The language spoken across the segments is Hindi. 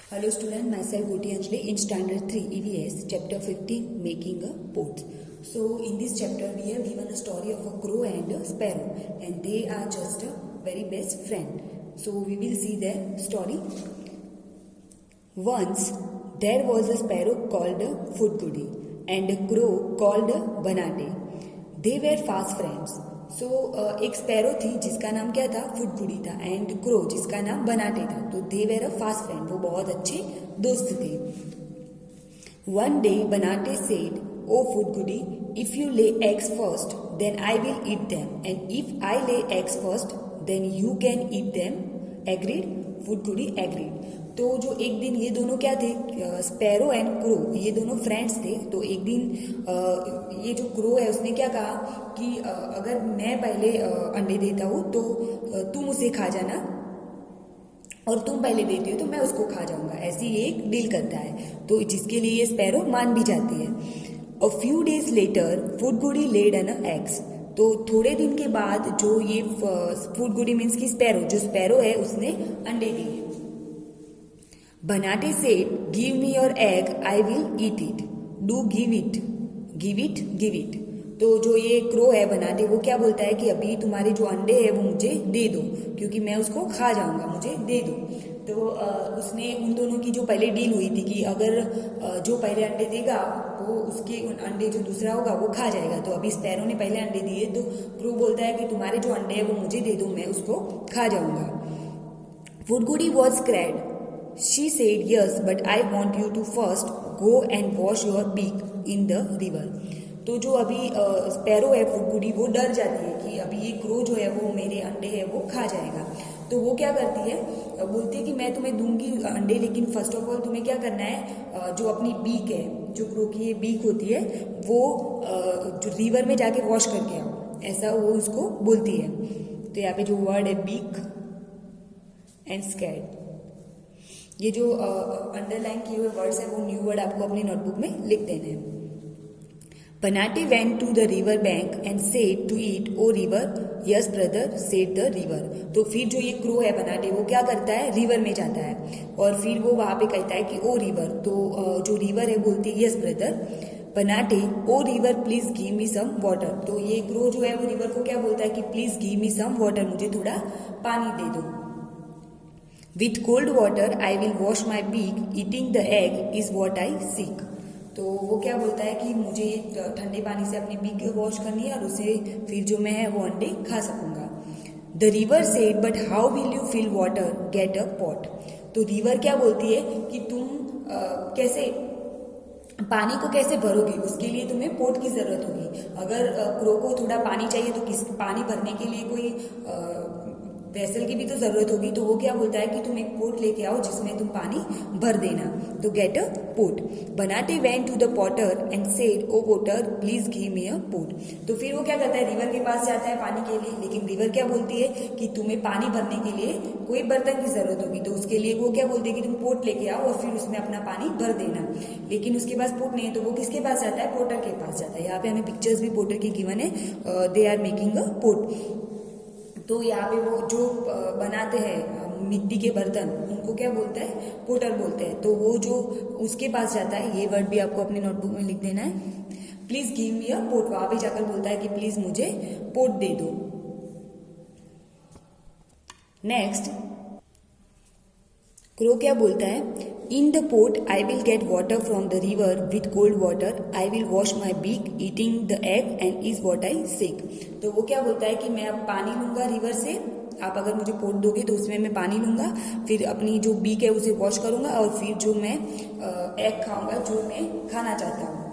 Hello student, myself Goti Anjali in standard 3 EVS chapter 15 making a pot. So in this chapter we have given a story of a crow and a sparrow and they are just a very best friend. So we will see their story. Once there was a sparrow called Fudgudi and a crow called Banate. They were fast friends. सो एक स्पैरो थी जिसका नाम क्या था, फुटगुड़ी था, एंड क्रो जिसका नाम बनाटे था. तो they were a fast friend, वो बहुत अच्छे दोस्त थे. One day Banate said, O Phutgudi, if you lay eggs first then I will eat them and if I lay eggs first then you can eat them. Agreed? Phutgudi agreed. तो जो एक दिन ये दोनों क्या थे, स्पैरो एंड क्रो, ये दोनों फ्रेंड्स थे. तो एक दिन ये जो क्रो है उसने क्या कहा कि अगर मैं पहले अंडे देता हूँ तो तुम उसे खा जाना, और तुम पहले देती हो तो मैं उसको खा जाऊंगा. ऐसी ये एक डील करता है, तो जिसके लिए ये स्पैरो मान भी जाती है. A few days later Phutgudi laid an eggs. तो थोड़े दिन के बाद जो ये फुटगुड़ी मीन्स की स्पैरो, जो स्पैरो है उसने अंडे दिए. Banate said, give me your egg I will eat it. Do give it, give it, give it. तो जो ये क्रो है बनाटे, वो क्या बोलता है कि अभी तुम्हारे जो अंडे हैं वो मुझे दे दो क्योंकि मैं उसको खा जाऊंगा, मुझे दे दो. तो उसने उन दोनों की जो पहले डील हुई थी कि अगर जो पहले अंडे देगा वो उसके अंडे जो दूसरा होगा वो खा जाएगा. तो अभी स्पैरो ने पहले अंडे दिए, तो क्रो बोलता है कि तुम्हारे जो अंडे हैं वो मुझे दे दो, मैं उसको खा जाऊंगा. फुटगुड़ी was स्क्रैड. She said, yes, but I want you to first go and wash your beak in the river. तो जो अभी स्पैरो है फुटगुड़ी, वो डर जाती है कि अभी ये क्रो जो है वो मेरे अंडे है वो खा जाएगा. तो वो क्या करती है, बोलती है कि मैं तुम्हें दूंगी अंडे, लेकिन फर्स्ट ऑफ ऑल तुम्हें क्या करना है, जो अपनी बीक है, जो क्रो की ये बीक होती है, वो जो रिवर में जाके वॉश करके आओ, ऐसा वो उसको बोलती है. तो यहाँ पे जो वर्ड है बीक एंड स्कैड, ये जो अंडरलाइन किए हुए वर्ड्स हैं वो न्यू वर्ड आपको अपनी नोटबुक में लिख देने हैं. Banate went to the river bank and said to eat, O river, yes brother, said the river. तो फिर जो ये क्रो है बनाटे, वो क्या करता है, रिवर में जाता है और फिर वो वहां पे कहता है कि ओ रिवर. तो जो रिवर है बोलती है yes brother. Banate, O river please give me some water. तो ये क्रो जो है वो रिवर को क्या बोलता है कि please give me some water, मुझे थोड़ा पानी दे दो. With cold water I will wash my beak, eating the egg is what I seek. तो वो क्या बोलता है कि मुझे ठंडे पानी से अपनी बीक वॉश करनी है और उसे फिर जो मैं है वो अंडे खा सकूंगा. The river said, but how will you fill water, get a pot. तो रिवर क्या बोलती है कि तुम कैसे पानी को कैसे भरोगे, उसके लिए तुम्हें पोट की जरूरत होगी. अगर क्रो को थोड़ा पानी चाहिए तो पानी भरने के लिए कोई वेसल की भी तो जरूरत होगी. तो वो क्या बोलता है कि तुम एक पोट लेके आओ जिसमें तुम पानी भर देना. तो get a pot. Banate went to the potter and said, O potter please give me a pot. तो फिर वो क्या करता है, रिवर के पास जाता है पानी के लिए, लेकिन रिवर क्या बोलती है कि तुम्हें पानी भरने के लिए कोई बर्तन की जरूरत होगी. तो उसके लिए वो क्या बोलती है कि तुम पोट लेके आओ और फिर उसमें अपना पानी भर देना. लेकिन उसके पास पोट नहीं है, तो वो किसके पास जाता है, पोटर के पास जाता है. यहाँ पे हमें पिक्चर्स भी पोटर की गिवन है, they are making a pot. तो यहाँ पे वो जो बनाते हैं मिट्टी के बर्तन, उनको क्या बोलते हैं, पोटर बोलते हैं. तो वो जो उसके पास जाता है, ये वर्ड भी आपको अपनी नोटबुक में लिख देना है. Please give me a pot. वहां भी जाकर बोलता है कि प्लीज मुझे पोट दे दो. नेक्स्ट क्रो क्या बोलता है, in the pot I will get water from the river with cold water, I will wash my beak eating the egg and is what I seek. तो वो क्या बोलता है कि मैं अब पानी लूंगा रिवर से, आप अगर मुझे पोट दोगे तो उसमें मैं पानी लूंगा, फिर अपनी जो बीक है उसे वॉश करूंगा और फिर जो मैं एग खाऊंगा जो मैं खाना चाहता हूँ.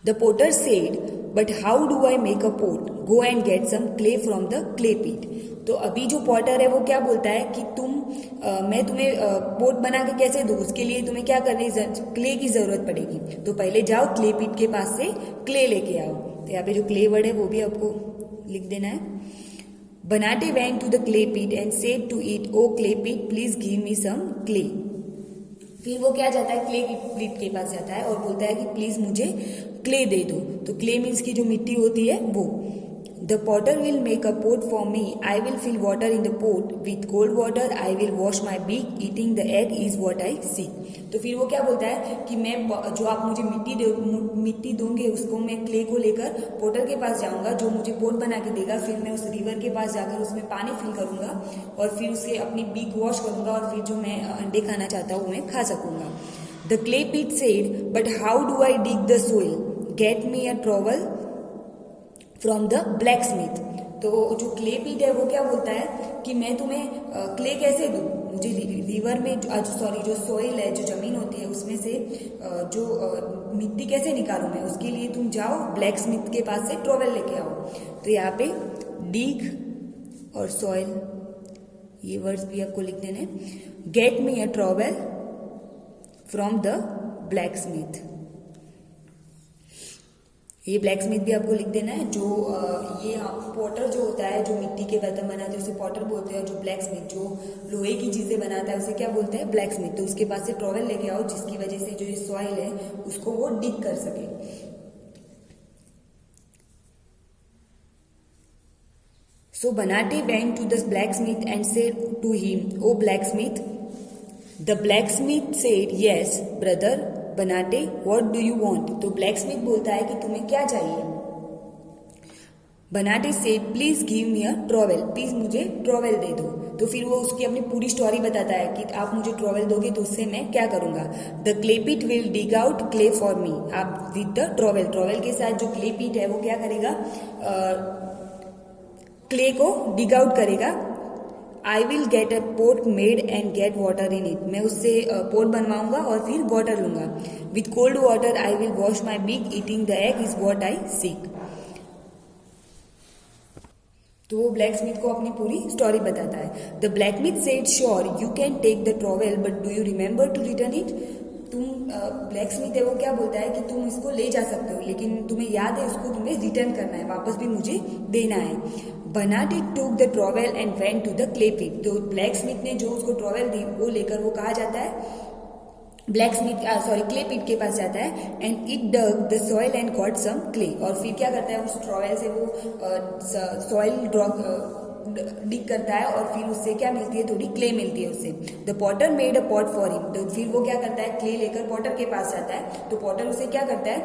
The potter said, but how do I make a pot, go and get some clay from the clay pit. तो अभी जो पॉटर है वो क्या बोलता है कि मैं तुम्हें पोट बना के कैसे दूं, उसके लिए तुम्हें क्या करनी, क्ले की जरूरत पड़ेगी. तो पहले जाओ क्ले पीट के पास से क्ले लेके आओ. तो यहाँ पे जो क्ले वर्ड है वो भी आपको लिख देना है. Banate went to the clay pit and said to it, O clay pit please give me some clay. फिर वो क्या जाता है, क्ले पीट के पास जाता है और बोलता है कि प्लीज मुझे क्ले दे दो. तो क्ले मीन्स की जो मिट्टी होती है वो. The potter will make a pot for me, I will fill water in the pot, with cold water I will wash my beak, eating the egg is what I see. तो फिर वो क्या बोलता है कि मैं जो आप मुझे मिट्टी दोगे उसको मैं क्ले को लेकर पोटर के पास जाऊंगा जो मुझे पोट बना के देगा, फिर मैं उस रिवर के पास जाकर उसमें पानी फिल करूंगा और फिर उसके अपनी बीक वॉश करूंगा और फिर जो मैं अंडे खाना चाहता हूँ मैं खा सकूंगा। The clay pit said but how do I dig the soil, get me a trowel from the blacksmith. तो जो क्ले पीट है वो क्या बोलता है कि मैं तुम्हें क्ले कैसे दूं, मुझे रिवर में जो सोइल है, जो जमीन होती है उसमें से जो मिट्टी कैसे निकालूं मैं, उसके लिए तुम जाओ ब्लैक स्मिथ के पास से ट्रॉवल लेके आओ। तो यहाँ पे डिग और सॉइल ये वर्ड्स भी आपको लिख देने, gate me a trowel from the black Smith, ये ब्लैक स्मिथ भी आपको लिख देना है। जो ये पॉटर जो होता है जो मिट्टी के बर्तन बनाते हैं उसे पॉटर बोलते हैं, जो ब्लैक स्मिथ जो लोहे की चीजें बनाता है उसे क्या बोलते हैं, ब्लैक स्मिथ। तो उसके पास से ट्रॉवल लेके आओ जिसकी वजह से जो ये सॉइल है उसको वो डिग कर सके। So Banate went to the blacksmith and said to him, O blacksmith. The blacksmith said, yes brother Banate what do you want. तो ब्लैक स्मिथ बोलता है कि तुम्हें क्या चाहिए। Banate said please give me a trowel, please मुझे ट्रॉवल दे दो। तो फिर वो उसकी अपनी पूरी स्टोरी बताता है कि आप मुझे ट्रॉवल दोगे तो उससे मैं क्या करूंगा। The clay pit will dig out clay for me, आप विद द ट्रॉवल, ट्रॉवल के साथ जो क्ले पिट है वो क्या करेगा, क्ले को डिग आउट करेगा। I will get a pot made and get water in it, मैं उससे पोट बनवाऊंगा और फिर वाटर लूंगा। With cold water I will wash my beak, eating the egg is what I seek. तो वो ब्लैक स्मिथ को अपनी पूरी स्टोरी बताता है। The blacksmith said sure you can take the trowel but do you remember to return it. तुम ब्लैक स्मिथ है वो क्या बोलता है कि तुम इसको ले जा सकते हो लेकिन तुम्हें याद है उसको तुम्हें रिटर्न करना है, वापस भी मुझे देना है। Banate took the trowel and went to the clay pit. तो ब्लैक स्मिथ ने जो उसको ट्रॉवल दी वो लेकर वो कहा जाता है ब्लैक स्मिथ क्ले पिट के पास जाता है and it dug the soil and got some clay. और फिर क्या करता है उस ट्रॉवल से वो सॉइल डिग करता है और फिर उससे क्या मिलती है, थोड़ी क्ले मिलती है उससे। The Potter made a pot for him. तो फिर वो क्या करता है क्ले लेकर पॉटर के पास जाता है तो पॉटर उसे क्या करता है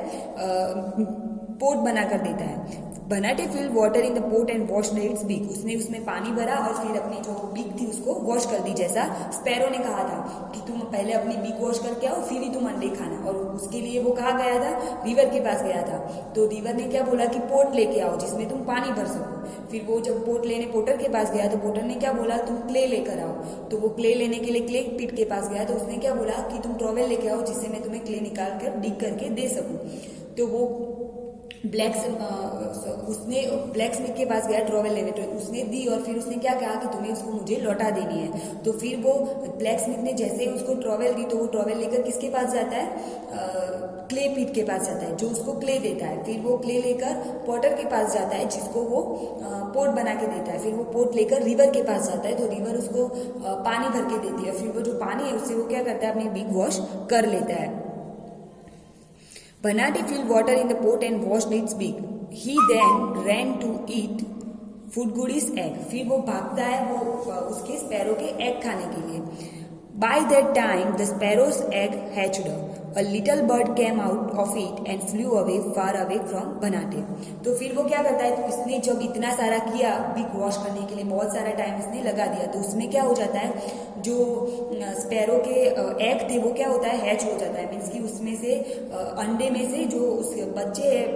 पोट बना कर देता है। Banate fill water in the pot and wash its beak. उसने उसमें पानी भरा और फिर अपनी जो बीक थी उसको वॉश कर दी, जैसा स्पैरो ने कहा था कि तुम पहले अपनी बीक वॉश करके आओ फिर ही तुम अंडे खाना। और उसके लिए वो कहाँ गया था, रिवर के पास गया था। तो रिवर ने क्या बोला कि पोट लेके आओ जिसमें तुम पानी भर सको। फिर वो जब पोट लेने पोटर के पास गया तो पोटर ने क्या बोला, तुम क्ले लेकर आओ। तो वो क्ले लेने के लिए क्ले पिट के पास गया तो उसने क्या बोला कि तुम ट्रॉवल लेके आओ जिससे मैं तुम्हें क्ले निकाल कर डिग करके दे सकूं। तो वो उसने ब्लैक स्मिथ के पास गया ट्रॉवल लेने, तो उसने दी और फिर उसने क्या कहा कि तुम्हें उसको मुझे लौटा देनी है। तो फिर वो ब्लैक स्मिथ ने जैसे ही उसको ट्रॉवल दी तो वो ट्रॉवल लेकर किसके पास जाता है, क्ले पिट के पास जाता है जो उसको क्ले देता है। फिर वो क्ले लेकर पॉटर के पास जाता है जिसको वो पोट बना के देता है। फिर वो पोट लेकर रिवर के पास जाता है तो रिवर उसको पानी भर के देती है। फिर वो जो पानी है उससे वो क्या करता है, अपनी बिग वॉश कर लेता है। Banate filled water in the pot and washed its beak. He then ran to eat Foodgood's egg. फिर वो भागता है वो उसके स्पैरो के एग खाने के लिए। By that time, the sparrow's egg hatched. A little bird came out of it and flew away, far away from Banate. तो फिर वो क्या करता है, इसने जब इतना सारा किया बिग वॉश करने के लिए, बहुत सारा टाइम इसने लगा दिया, तो उसमें क्या हो जाता है, जो स्पैरो के एग थे वो क्या होता है, हैच हो जाता है। मीन्स कि उसमें से अंडे में से जो उसके बच्चे हैं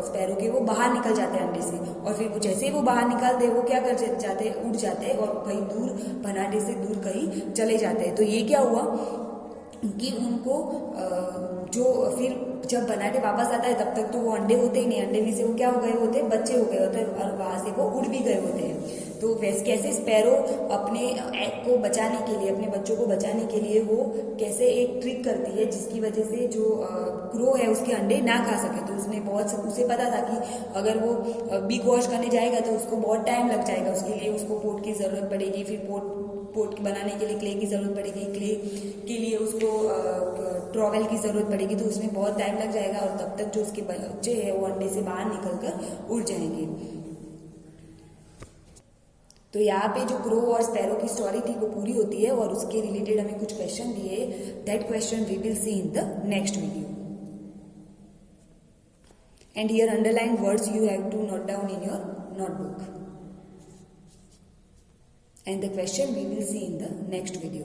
स्पैरो के वो बाहर निकल जाते हैं अंडे से। और फिर वो जैसे ही वो बाहर निकलते हैं वो क्या कर जाते हैं, उड़ जाते हैं और कहीं दूर बनाटे से दूर कहीं चले जाते हैं। तो ये क्या हुआ कि उनको जो फिर जब बनाटे वापस आता है तब तक तो वो अंडे होते ही नहीं, अंडे में से वो क्या हो गए होते हैं, बच्चे हो गए होते हैं और वहां से वो उड़ भी गए होते हैं। तो वैसे कैसे स्पैरो अपने एग को बचाने के लिए, अपने बच्चों को बचाने के लिए वो कैसे एक ट्रिक करती है जिसकी वजह से जो क्रो है उसके अंडे ना खा सके। तो उसने उसे पता था कि अगर वो बिग वॉश करने जाएगा तो उसको बहुत टाइम लग जाएगा, उसके लिए उसको पोट की जरूरत पड़ेगी, फिर पोट बनाने के लिए क्ले की जरूरत पड़ेगी, क्ले के लिए उसको ट्रॉवल की जरूरत पड़ेगी, तो उसमें बहुत टाइम लग जाएगा और तब तक जो उसके बच्चे हैं वो अंडे से बाहर निकलकर उड़ जाएंगे। तो यहाँ पे जो क्रो और स्पैरो की स्टोरी थी वो पूरी होती है और उसके रिलेटेड हमें कुछ क्वेश्चन दिए. That question we will see in the next video. And here underlined words you have to note down in your notebook. And the question we will see in the next video.